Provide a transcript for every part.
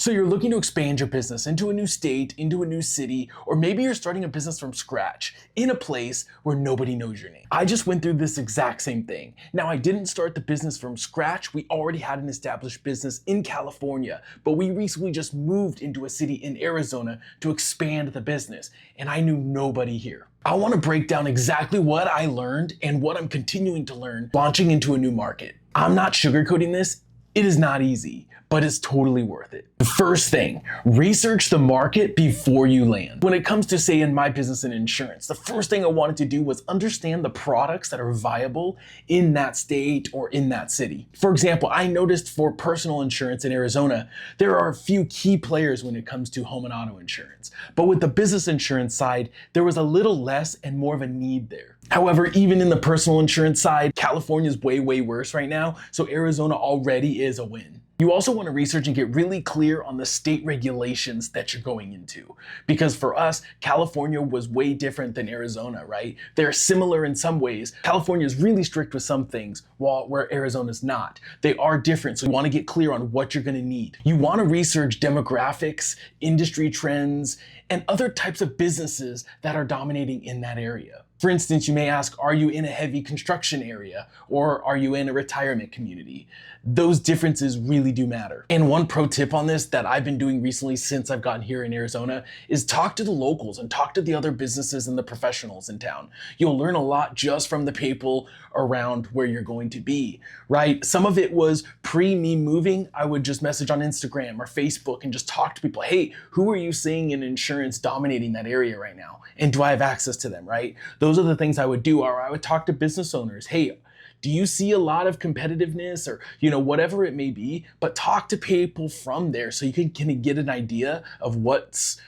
So you're looking to expand your business into a new state, into a new city, or maybe you're starting a business from scratch in a place where nobody knows your name. I just went through this exact same thing. Now, I didn't start the business from scratch. We already had an established business in California, but we recently just moved into a city in Arizona to expand the business, and I knew nobody here. I want to break down exactly what I learned and what I'm continuing to learn launching into a new market. I'm not sugarcoating this. It is not easy, but it's totally worth it. The first thing, research the market before you land. When it comes to, say, in my business in insurance, the first thing I wanted to do was understand the products that are viable in that state or in that city. For example, I noticed for personal insurance in Arizona, there are a few key players when it comes to home and auto insurance. But with the business insurance side, there was a little less and more of a need there. However, even in the personal insurance side, California is way worse right now, so Arizona already is a win. You also want to research and get really clear on the state regulations that you're going into. Because for us, California was way different than Arizona, right? They're similar in some ways. California is really strict with some things, where Arizona's not. They are different, so you want to get clear on what you're going to need. You want to research demographics, industry trends, and other types of businesses that are dominating in that area. For instance, you may ask, are you in a heavy construction area or are you in a retirement community? Those differences really do matter. And one pro tip on this that I've been doing recently since I've gotten here in Arizona is talk to the locals and talk to the other businesses and the professionals in town. You'll learn a lot just from the people around where you're going to be, right? Some of it was pre-me moving. I would just message on Instagram or Facebook and just talk to people. Hey, who are you seeing in insurance dominating that area right now? And do I have access to them, right? Those are the things I would do. Or I would talk to business owners. Hey, do you see a lot of competitiveness or, whatever it may be, but talk to people from there so you can get an idea of what's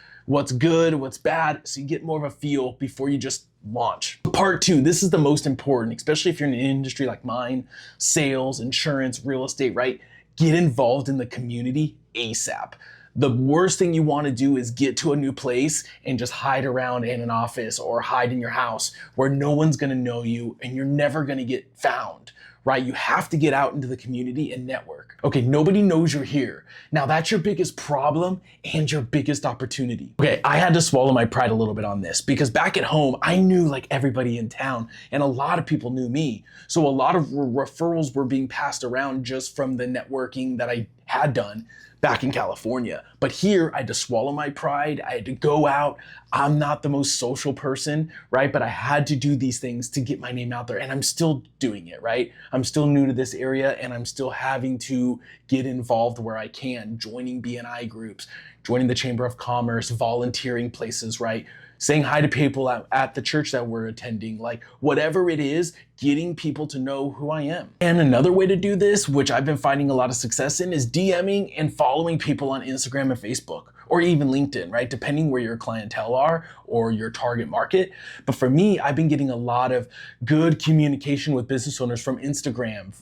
good, what's bad, so you get more of a feel before you just launch. Part two, this is the most important, especially if you're in an industry like mine, sales, insurance, real estate, right? Get involved in the community ASAP. The worst thing you want to do is get to a new place and just hide around in an office or hide in your house where no one's going to know you and you're never going to get found, right? You have to get out into the community and network. Okay, nobody knows you're here. Now that's your biggest problem and your biggest opportunity. Okay, I had to swallow my pride a little bit on this because back at home, I knew like everybody in town and a lot of people knew me. So a lot of referrals were being passed around just from the networking that I had done back in California. But here I had to swallow my pride. I had to go out. I'm not the most social person, right? But I had to do these things to get my name out there and I'm still doing it, right? I'm still new to this area and I'm still having to get involved where I can, joining BNI groups, joining the Chamber of Commerce, volunteering places, right? Saying hi to people at the church that we're attending, like whatever it is, getting people to know who I am. And another way to do this, which I've been finding a lot of success in, is DMing and following people on Instagram and Facebook, or even LinkedIn, right? Depending where your clientele are or your target market. But for me, I've been getting a lot of good communication with business owners from Instagram.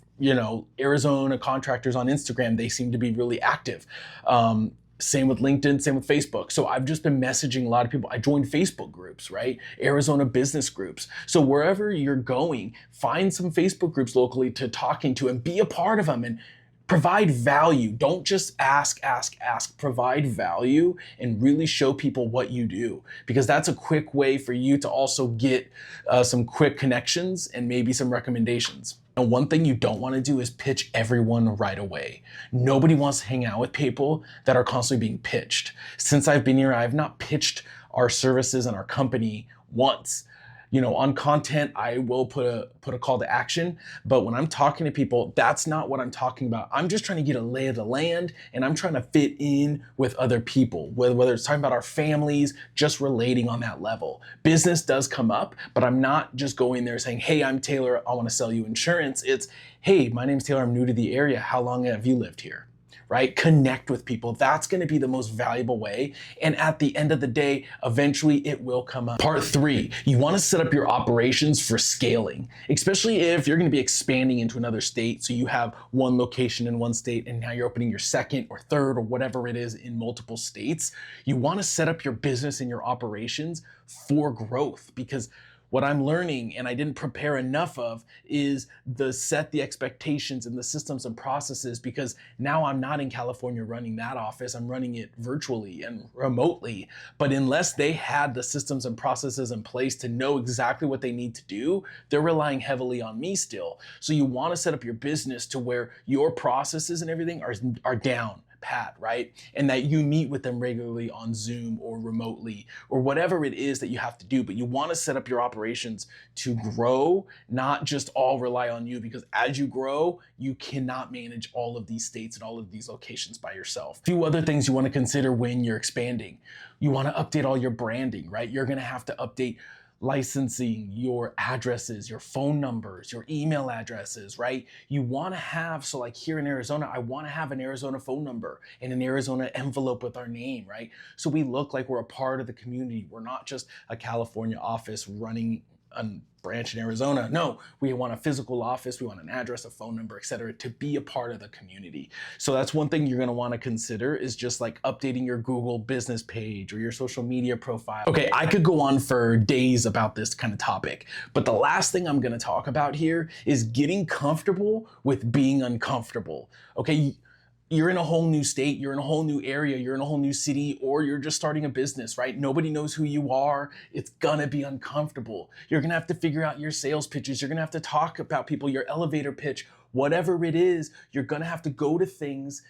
Arizona contractors on Instagram, they seem to be really active. Same with LinkedIn, same with Facebook. So I've just been messaging a lot of people. I joined Facebook groups, right? Arizona business groups. So wherever you're going, find some Facebook groups locally to talking to and be a part of them and provide value. Don't just ask. Provide value and really show people what you do, because that's a quick way for you to also get some quick connections and maybe some recommendations. And one thing you don't want to do is pitch everyone right away. Nobody wants to hang out with people that are constantly being pitched. Since I've been here, I've not pitched our services and our company once. On content, I will put a call to action, but when I'm talking to people, that's not what I'm talking about. I'm just trying to get a lay of the land and I'm trying to fit in with other people, whether it's talking about our families, just relating on that level. Business does come up, but I'm not just going there saying, hey, I'm Taylor, I want to sell you insurance. It's, hey, my name's Taylor, I'm new to the area. How long have you lived here? Right? Connect with people. That's going to be the most valuable way. And at the end of the day, eventually it will come up. Part three, you want to set up your operations for scaling, especially if you're going to be expanding into another state. So you have one location in one state and now you're opening your second or third or whatever it is in multiple states. You want to set up your business and your operations for growth, because What I'm learning and I didn't prepare enough of is set the expectations and the systems and processes, because now I'm not in California running that office. I'm running it virtually and remotely. But unless they had the systems and processes in place to know exactly what they need to do, they're relying heavily on me still. So you want to set up your business to where your processes and everything are down pat, right? And that you meet with them regularly on Zoom or remotely or whatever it is that you have to do. But you want to set up your operations to grow, not just all rely on you, because as you grow, you cannot manage all of these states and all of these locations by yourself. A few other things you want to consider when you're expanding. You want to update all your branding, right? You're going to have to update licensing, your addresses, your phone numbers, your email addresses, right? You want to have, so like here in Arizona, I want to have an Arizona phone number and an Arizona envelope with our name, right? So we look like we're a part of the community. We're not just a California office running a branch in Arizona. No, we want a physical office. We want an address, a phone number, etc., to be a part of the community. So that's one thing you're going to want to consider, is just like updating your Google business page or your social media profile. Okay, I could go on for days about this kind of topic, but the last thing I'm going to talk about here is getting comfortable with being uncomfortable. Okay, you're in a whole new state, you're in a whole new area, you're in a whole new city, or you're just starting a business, right? Nobody knows who you are. It's gonna be uncomfortable. You're gonna have to figure out your sales pitches. You're gonna have to talk about people, your elevator pitch, whatever it is. You're gonna have to go to things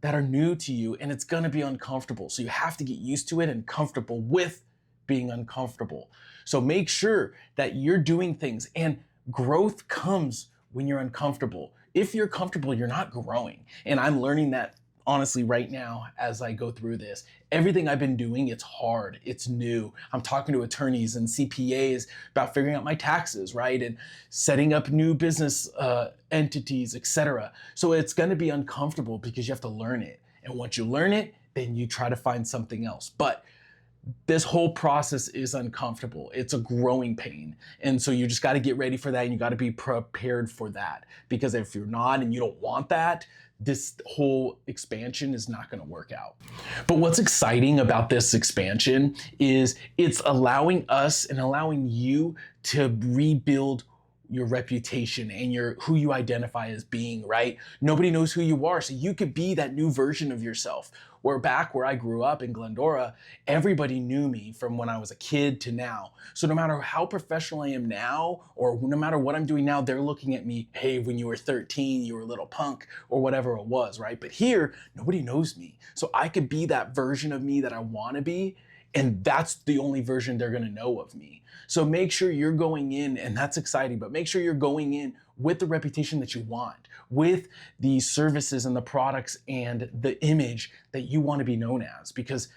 that are new to you, and it's gonna be uncomfortable. So you have to get used to it and comfortable with being uncomfortable. So make sure that you're doing things, and growth comes when you're uncomfortable. If you're comfortable, you're not growing. And I'm learning that honestly right now as I go through this. Everything I've been doing, it's hard, it's new. I'm talking to attorneys and CPAs about figuring out my taxes, right? And setting up new business entities, etc. So it's gonna be uncomfortable because you have to learn it. And once you learn it, then you try to find something else. But this whole process is uncomfortable. It's a growing pain. And so you just got to get ready for that, and you got to be prepared for that. Because if you're not and you don't want that, this whole expansion is not going to work out. But what's exciting about this expansion is it's allowing us and allowing you to rebuild your reputation and who you identify as being, right? Nobody knows who you are, so you could be that new version of yourself. Where back where I grew up in Glendora, everybody knew me from when I was a kid to now. So no matter how professional I am now, or no matter what I'm doing now, they're looking at me, hey, when you were 13, you were a little punk, or whatever it was, right? But here, nobody knows me. So I could be that version of me that I want to be, and that's the only version they're going to know of me. So make sure you're going in, and that's exciting, but make sure you're going in with the reputation that you want, with the services and the products and the image that you want to be known as, because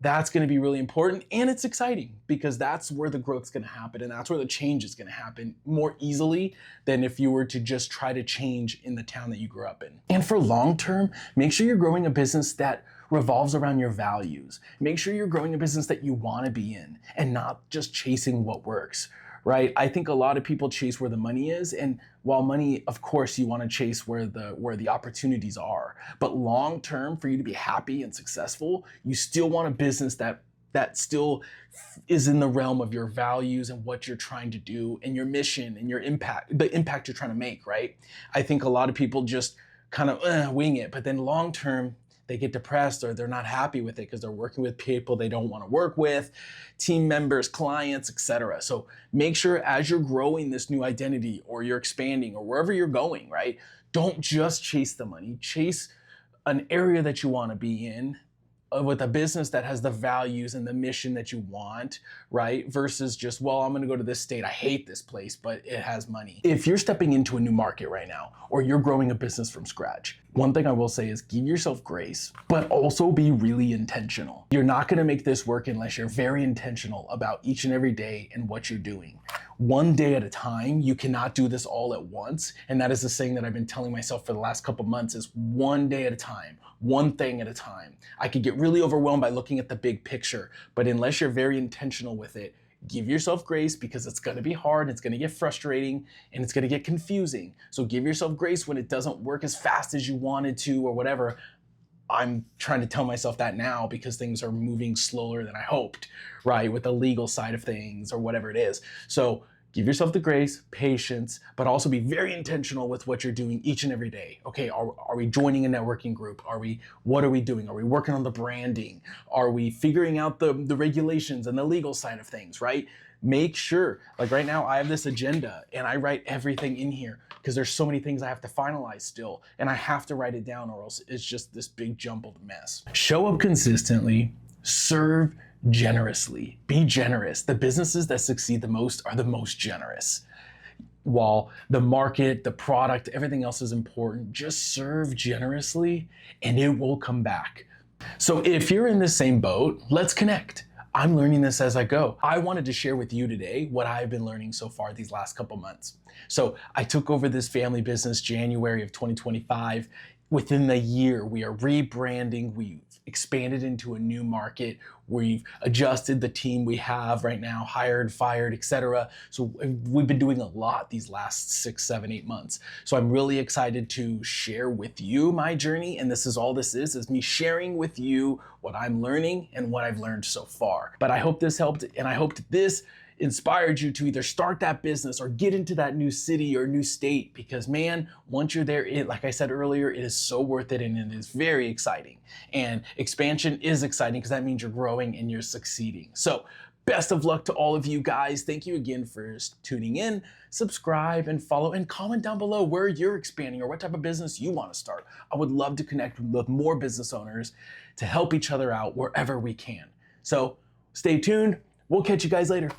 that's going to be really important. And it's exciting because that's where the growth is going to happen, and that's where the change is going to happen more easily than if you were to just try to change in the town that you grew up in. And for long term, make sure you're growing a business that revolves around your values. Make sure you're growing a business that you want to be in and not just chasing what works, right? I think a lot of people chase where the money is, and while money, of course, you want to chase where the opportunities are. But long term, for you to be happy and successful, you still want a business that still is in the realm of your values and what you're trying to do and your mission and your impact, the impact you're trying to make, right? I think a lot of people just kind of wing it, but then long term, they get depressed or they're not happy with it because they're working with people they don't want to work with, team members, clients, etc. So make sure as you're growing this new identity, or you're expanding, or wherever you're going, right? Don't just chase the money. Chase an area that you want to be in, with a business that has the values and the mission that you want, right? Versus just, well, I'm gonna go to this state, I hate this place, but it has money. If you're stepping into a new market right now, or you're growing a business from scratch, one thing I will say is give yourself grace, but also be really intentional. You're not gonna make this work unless you're very intentional about each and every day and what you're doing. One day at a time. You cannot do this all at once. And that is the saying that I've been telling myself for the last couple months, is one day at a time, one thing at a time. I could get really overwhelmed by looking at the big picture, but unless you're very intentional with it, give yourself grace, because it's gonna be hard, it's gonna get frustrating, and it's gonna get confusing. So give yourself grace when it doesn't work as fast as you wanted to or whatever. I'm trying to tell myself that now because things are moving slower than I hoped, right? With the legal side of things or whatever it is. So give yourself the grace, patience, but also be very intentional with what you're doing each and every day. Okay, are we joining a networking group? What are we doing? Are we working on the branding? Are we figuring out the regulations and the legal side of things, right? Make sure, like right now, I have this agenda and I write everything in here because there's so many things I have to finalize still, and I have to write it down or else it's just this big jumbled mess. Show up consistently, serve generously, be generous. The businesses that succeed the most are the most generous. While the market, the product, everything else is important, just serve generously and it will come back. So if you're in the same boat, let's connect. I'm learning this as I go. I wanted to share with you today what I've been learning so far these last couple months. So I took over this family business January of 2025. Within the year, we are rebranding, we've expanded into a new market, we've adjusted the team we have right now, hired, fired, etc. So we've been doing a lot these last 6, 7, 8 months. So I'm really excited to share with you my journey, and this is all this is me sharing with you what I'm learning and what I've learned so far. But I hope this helped, and I hope this inspired you to either start that business or get into that new city or new state, because man, once you're there, like I said earlier, it is so worth it and it is very exciting. And expansion is exciting because that means you're growing and you're succeeding. So best of luck to all of you guys. Thank you again for tuning in. Subscribe and follow and comment down below where you're expanding or what type of business you want to start. I would love to connect with more business owners to help each other out wherever we can. So stay tuned. We'll catch you guys later.